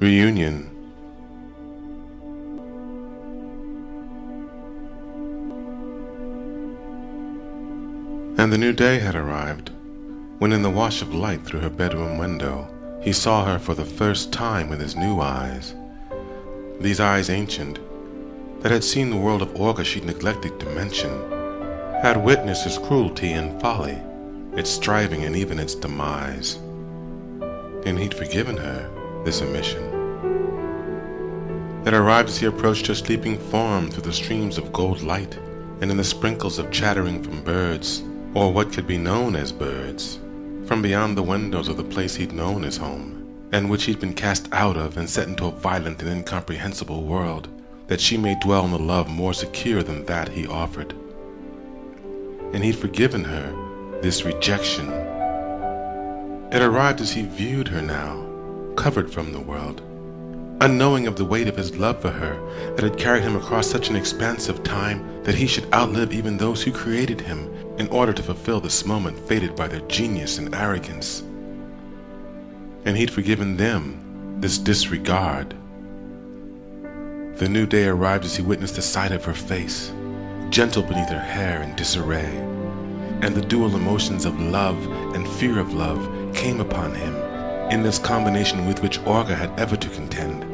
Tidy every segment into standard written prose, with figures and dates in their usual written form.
Reunion. And the new day had arrived, when in the wash of light through her bedroom window, he saw her for the first time with his new eyes. These eyes ancient, that had seen the world of Olga she'd neglected to mention, had witnessed its cruelty and folly, its striving and even its demise. And he'd forgiven her this omission. It arrived as he approached her sleeping form through the streams of gold light, and in the sprinkles of chattering from birds, or what could be known as birds, from beyond the windows of the place he'd known as home, and which he'd been cast out of and set into a violent and incomprehensible world, that she may dwell in a love more secure than that he offered. And he'd forgiven her this rejection. It arrived as he viewed her now, covered from the world, unknowing of the weight of his love for her that had carried him across such an expanse of time that he should outlive even those who created him in order to fulfill this moment fated by their genius and arrogance. And he'd forgiven them this disregard. The new day arrived as he witnessed the sight of her face, gentle beneath her hair in disarray, and the dual emotions of love and fear of love came upon him in this combination with which Olga had ever to contend.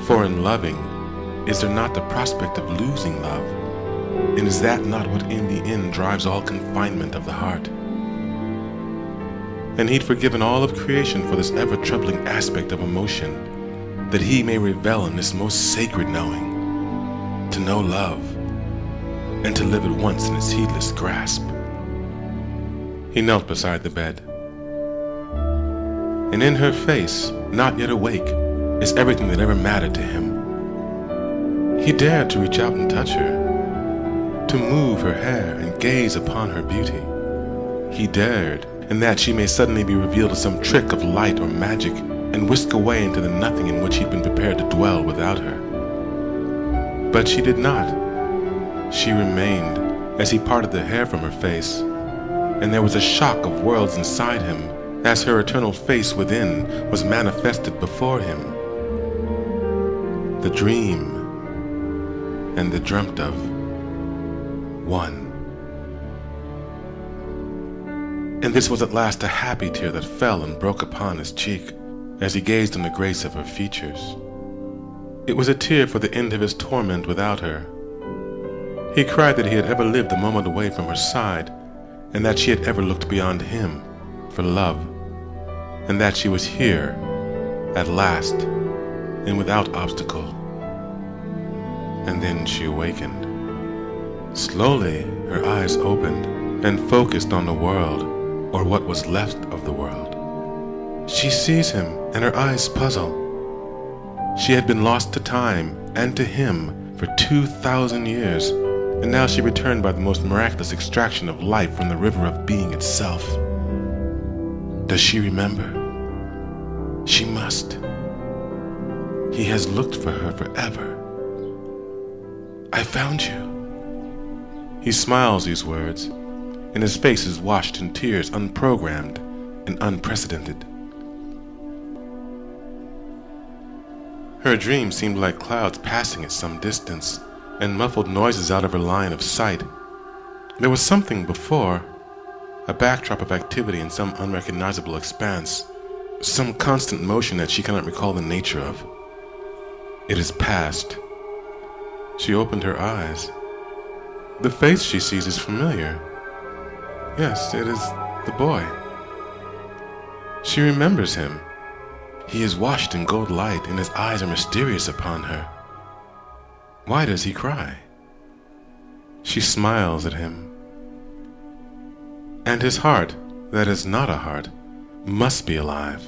For in loving, is there not the prospect of losing love? And is that not what in the end drives all confinement of the heart? And he'd forgiven all of creation for this ever-troubling aspect of emotion, that he may revel in this most sacred knowing, to know love, and to live at once in its heedless grasp. He knelt beside the bed, and in her face, not yet awake, is everything that ever mattered to him. He dared to reach out and touch her, to move her hair and gaze upon her beauty. He dared, and that she may suddenly be revealed as some trick of light or magic, and whisk away into the nothing in which he'd been prepared to dwell without her. But she did not. She remained, as he parted the hair from her face, and there was a shock of worlds inside him, as her eternal face within was manifested before him. The dream and the dreamt of one. And this was at last a happy tear that fell and broke upon his cheek as he gazed on the grace of her features. It was a tear for the end of his torment without her. He cried that he had ever lived a moment away from her side, and that she had ever looked beyond him for love, and that she was here at last and without obstacle. And then she awakened. Slowly her eyes opened and focused on the world, or what was left of the world. She sees him, and her eyes puzzle. She had been lost to time and to him for 2,000 years, and now she returned by the most miraculous extraction of life from the river of being itself. Does she remember? She must. He has looked for her forever. I found you. He smiles these words, and his face is washed in tears, unprogrammed and unprecedented. Her dream seemed like clouds passing at some distance, and muffled noises out of her line of sight. There was something before, a backdrop of activity in some unrecognizable expanse, some constant motion that she cannot recall the nature of. It is past. She opened her eyes. The face she sees is familiar. Yes, it is the boy. She remembers him. He is washed in gold light, and his eyes are mysterious upon her. Why does he cry? She smiles at him. And his heart, that is not a heart, must be alive,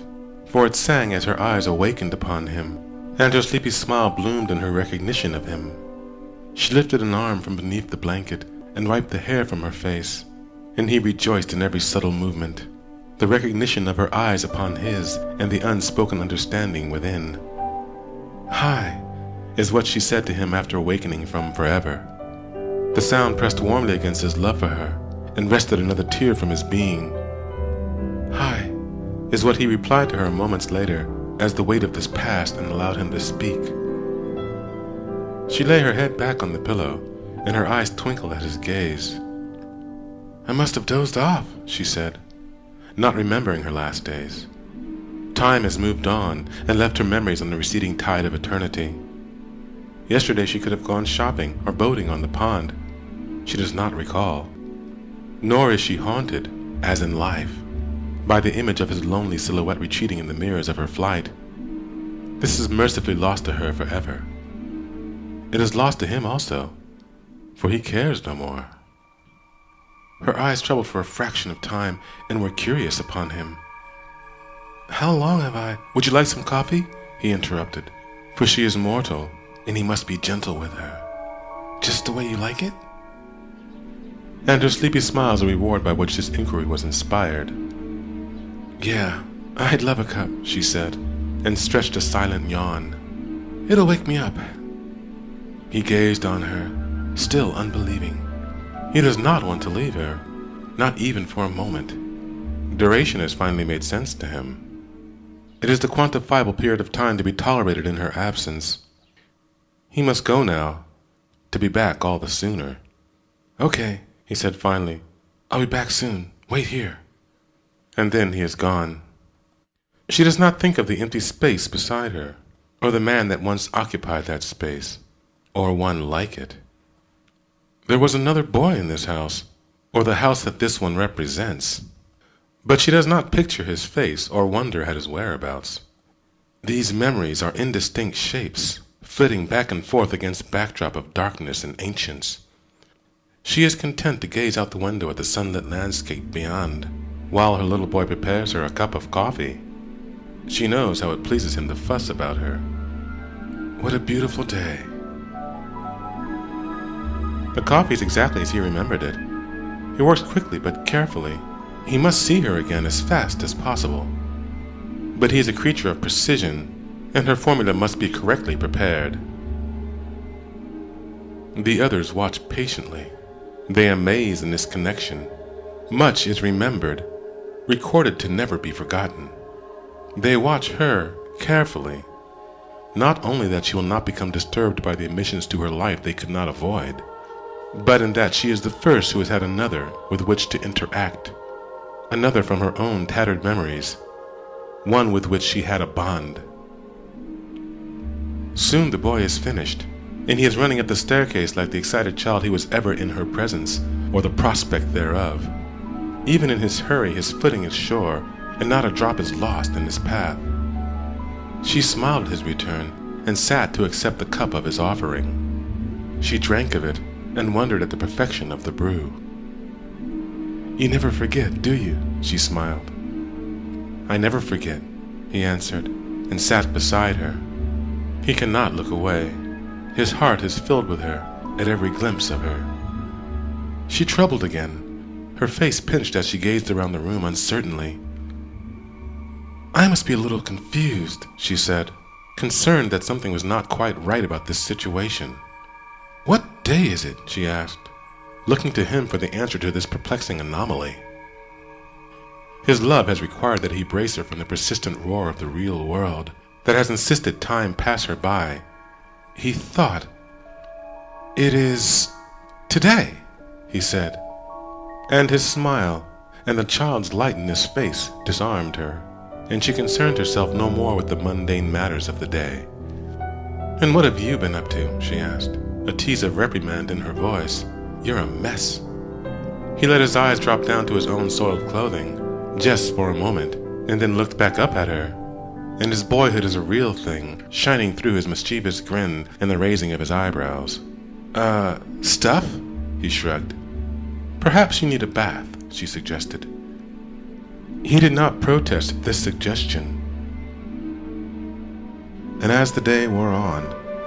for it sang as her eyes awakened upon him, and her sleepy smile bloomed in her recognition of him. She lifted an arm from beneath the blanket and wiped the hair from her face, and he rejoiced in every subtle movement, the recognition of her eyes upon his and the unspoken understanding within. "Hi," is what she said to him after awakening from forever. The sound pressed warmly against his love for her and wrested another tear from his being. "Hi," is what he replied to her moments later as the weight of this passed and allowed him to speak. She lay her head back on the pillow, and her eyes twinkled at his gaze. "I must have dozed off," she said, not remembering her last days. Time has moved on and left her memories on the receding tide of eternity. Yesterday she could have gone shopping or boating on the pond. She does not recall. Nor is she haunted, as in life, by the image of his lonely silhouette retreating in the mirrors of her flight. This is mercifully lost to her forever. It is lost to him also, for he cares no more. Her eyes troubled for a fraction of time and were curious upon him. "How long have I—" "Would you like some coffee?" he interrupted, for she is mortal, and he must be gentle with her. "Just the way you like it?" And her sleepy smile is a reward by which this inquiry was inspired. "Yeah, I'd love a cup," she said, and stretched a silent yawn. "It'll wake me up." He gazed on her, still unbelieving. He does not want to leave her, not even for a moment. Duration has finally made sense to him. It is the quantifiable period of time to be tolerated in her absence. He must go now, to be back all the sooner. "Okay," he said finally. "I'll be back soon. Wait here." And then he is gone. She does not think of the empty space beside her, or the man that once occupied that space, or one like it. There was another boy in this house, or the house that this one represents. But she does not picture his face or wonder at his whereabouts. These memories are indistinct shapes, flitting back and forth against a backdrop of darkness and ancience. She is content to gaze out the window at the sunlit landscape beyond, while her little boy prepares her a cup of coffee. She knows how it pleases him to fuss about her. What a beautiful day. The coffee is exactly as he remembered it. He works quickly but carefully. He must see her again as fast as possible. But he is a creature of precision, and her formula must be correctly prepared. The others watch patiently. They amaze in this connection. Much is remembered, recorded to never be forgotten. They watch her carefully. Not only that she will not become disturbed by the emissions to her life they could not avoid, but in that she is the first who has had another with which to interact, another from her own tattered memories, one with which she had a bond. Soon the boy is finished, and he is running up the staircase like the excited child he was ever in her presence, or the prospect thereof. Even in his hurry his footing is sure, and not a drop is lost in his path. She smiled at his return, and sat to accept the cup of his offering. She drank of it, and wondered at the perfection of the brew. "You never forget, do you?" she smiled. "I never forget," he answered, and sat beside her. He cannot look away. His heart is filled with her at every glimpse of her. She troubled again, her face pinched as she gazed around the room uncertainly. "I must be a little confused," she said, concerned that something was not quite right about this situation. "What day is it?" she asked, looking to him for the answer to this perplexing anomaly. His love has required that he brace her from the persistent roar of the real world that has insisted time pass her by. He thought, "It is today," he said, and his smile and the child's light in his face disarmed her, and she concerned herself no more with the mundane matters of the day. "And what have you been up to?" she asked, a tease of reprimand in her voice. "You're a mess." He let his eyes drop down to his own soiled clothing, just for a moment, and then looked back up at her. And his boyhood is a real thing, shining through his mischievous grin and the raising of his eyebrows. Stuff?" he shrugged. "Perhaps you need a bath," she suggested. He did not protest this suggestion. And as the day wore on,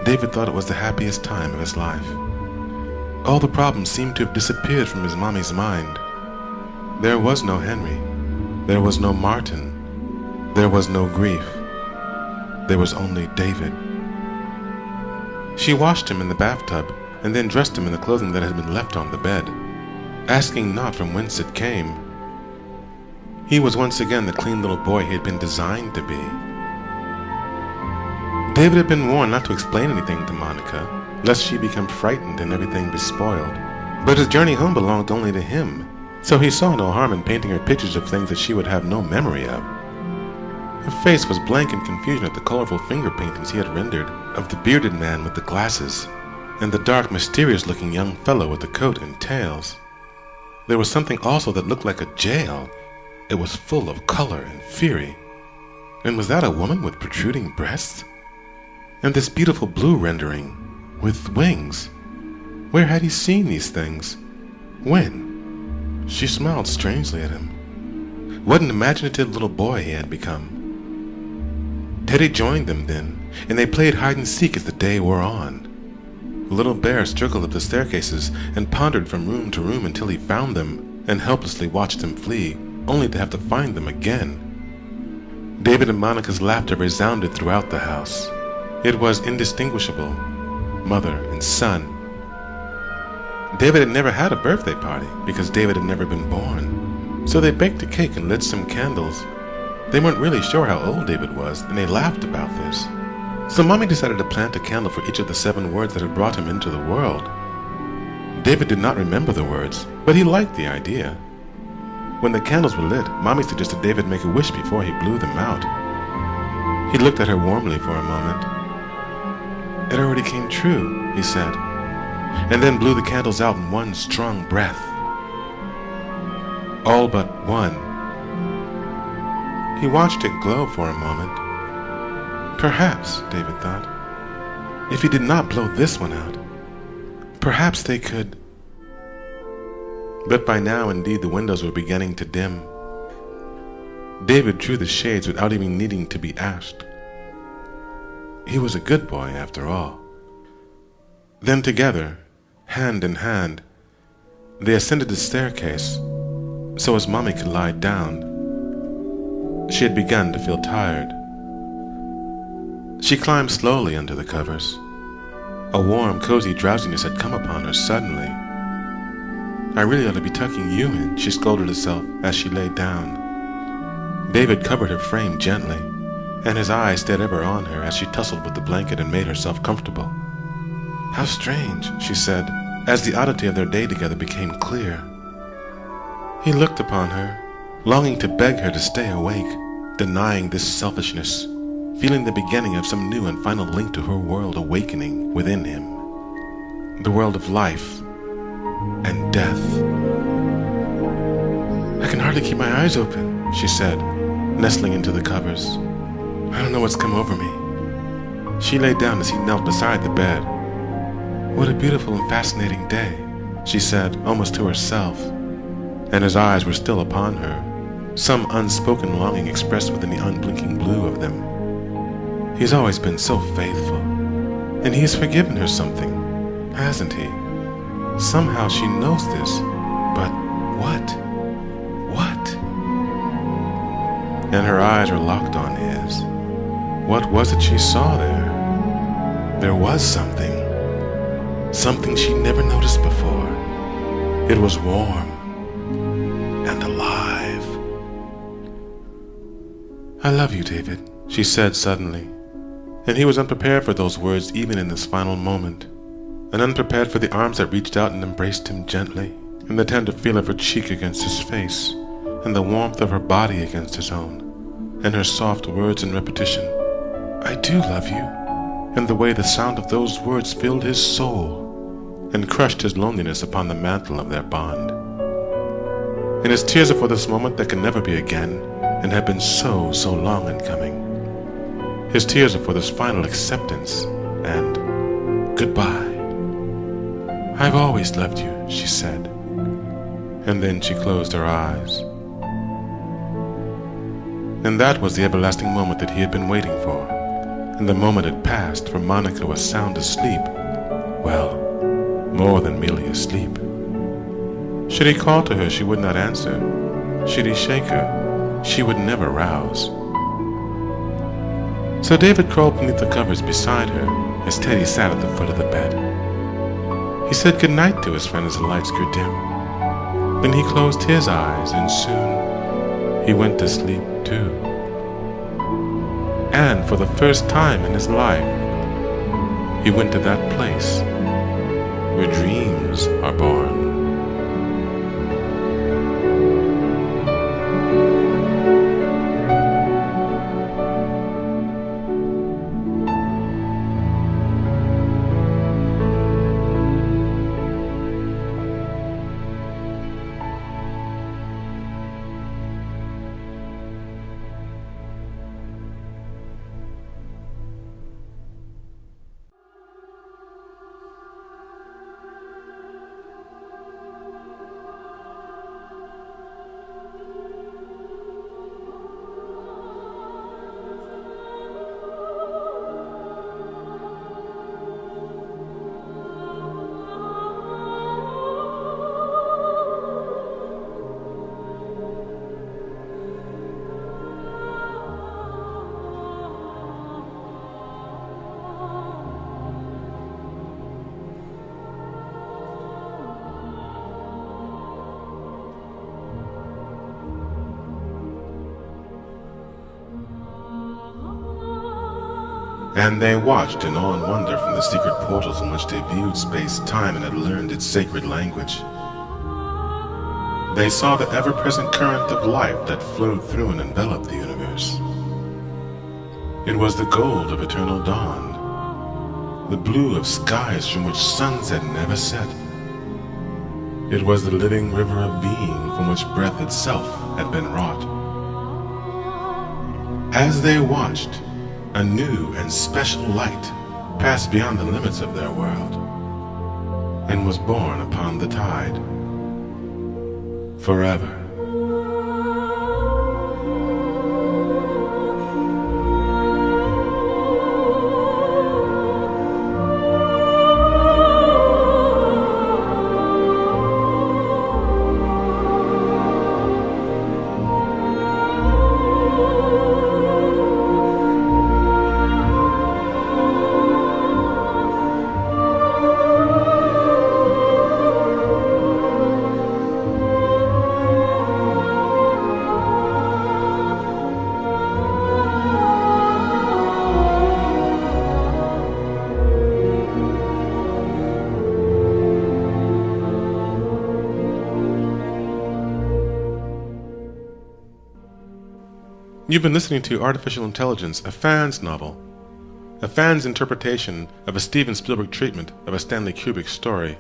David thought it was the happiest time of his life. All the problems seemed to have disappeared from his mommy's mind. There was no Henry. There was no Martin. There was no grief. There was only David. She washed him in the bathtub and then dressed him in the clothing that had been left on the bed, asking not from whence it came. He was once again the clean little boy he had been designed to be. David had been warned not to explain anything to Monica, lest she become frightened and everything be spoiled. But his journey home belonged only to him, so he saw no harm in painting her pictures of things that she would have no memory of. Her face was blank in confusion at the colorful finger paintings he had rendered of the bearded man with the glasses, and the dark, mysterious-looking young fellow with the coat and tails. There was something also that looked like a jail. It was full of color and fury. And was that a woman with protruding breasts? And this beautiful blue rendering, with wings. Where had he seen these things? When? She smiled strangely at him. What an imaginative little boy he had become. Teddy joined them then, and they played hide-and-seek as the day wore on. The little bear struggled up the staircases and pondered from room to room until he found them, and helplessly watched them flee, only to have to find them again. David and Monica's laughter resounded throughout the house. It was indistinguishable, mother and son. David had never had a birthday party because David had never been born. So they baked a cake and lit some candles. They weren't really sure how old David was, and they laughed about this. So Mommy decided to plant a candle for each of the 7 words that had brought him into the world. David did not remember the words, but he liked the idea. When the candles were lit, Mommy suggested David make a wish before he blew them out. He looked at her warmly for a moment. It already came true, he said, and then blew the candles out in one strong breath. All but one. He watched it glow for a moment. Perhaps, David thought, if he did not blow this one out, perhaps they could. But by now, indeed, the windows were beginning to dim. David drew the shades without even needing to be asked. He was a good boy, after all. Then together, hand in hand, they ascended the staircase so as Mommy could lie down. She had begun to feel tired. She climbed slowly under the covers. A warm, cozy drowsiness had come upon her suddenly. I really ought to be tucking you in, she scolded herself as she lay down. David covered her frame gently, and his eyes stayed ever on her as she tussled with the blanket and made herself comfortable. How strange, she said, as the oddity of their day together became clear. He looked upon her, longing to beg her to stay awake, denying this selfishness, feeling the beginning of some new and final link to her world awakening within him. The world of life and death. I can hardly keep my eyes open, she said, nestling into the covers. I don't know what's come over me. She lay down as he knelt beside the bed. What a beautiful and fascinating day, she said, almost to herself, and his eyes were still upon her, some unspoken longing expressed within the unblinking blue of them. He's always been so faithful, and he has forgiven her something, hasn't he? Somehow she knows this, but what? What? And her eyes were locked on his. What was it she saw there? There was something she never noticed before. It was warm and alive. I love you, David, she said suddenly, and he was unprepared for those words even in this final moment, and unprepared for the arms that reached out and embraced him gently, and the tender feel of her cheek against his face, and the warmth of her body against his own, and her soft words in repetition, I do love you, and the way the sound of those words filled his soul and crushed his loneliness upon the mantle of their bond. And his tears are for this moment that can never be again, and have been so long in coming. His tears are for this final acceptance and goodbye. I've always loved you, she said, and then she closed her eyes. And that was the everlasting moment that he had been waiting for, and the moment had passed, for Monica was sound asleep. Well, more than merely asleep. Should he call to her, she would not answer. Should he shake her, she would never rouse. So David crawled beneath the covers beside her as Teddy sat at the foot of the bed. He said good night to his friend as the lights grew dim. Then he closed his eyes, and soon he went to sleep too. And for the first time in his life, he went to that place where dreams are born. And they watched in awe and wonder from the secret portals in which they viewed space-time and had learned its sacred language. They saw the ever-present current of life that flowed through and enveloped the universe. It was the gold of eternal dawn, the blue of skies from which suns had never set. It was the living river of being from which breath itself had been wrought. As they watched, a new and special light passed beyond the limits of their world and was born upon the tide forever. You've been listening to Artificial Intelligence, a fan's novel, a fan's interpretation of a Steven Spielberg treatment of a Stanley Kubrick story.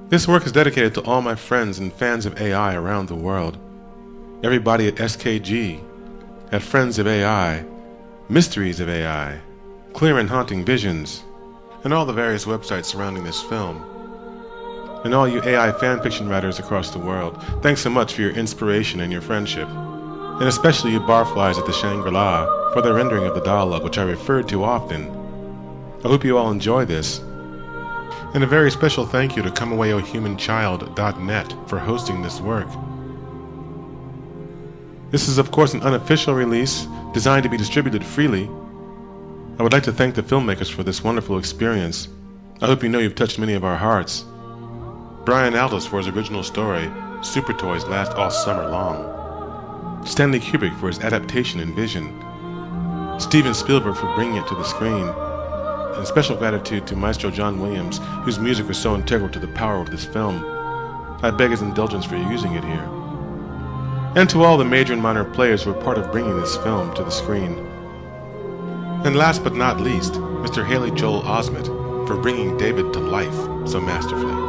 This work is dedicated to all my friends and fans of AI around the world, everybody at SKG, at Friends of AI, Mysteries of AI, Clear and Haunting Visions, and all the various websites surrounding this film. And all you AI fanfiction writers across the world, thanks so much for your inspiration and your friendship. And especially you barflies at the Shangri-La for the rendering of the dialogue which I referred to often. I hope you all enjoy this. And a very special thank you to ComeAwayOHumanChild.net for hosting this work. This is of course an unofficial release designed to be distributed freely. I would like to thank the filmmakers for this wonderful experience. I hope you know you've touched many of our hearts. Brian Aldiss for his original story, Super Toys Last All Summer Long. Stanley Kubrick for his adaptation and vision, Steven Spielberg for bringing it to the screen, and special gratitude to Maestro John Williams, whose music was so integral to the power of this film. I beg his indulgence for using it here. And to all the major and minor players who were part of bringing this film to the screen. And last but not least, Mr. Haley Joel Osment for bringing David to life so masterfully.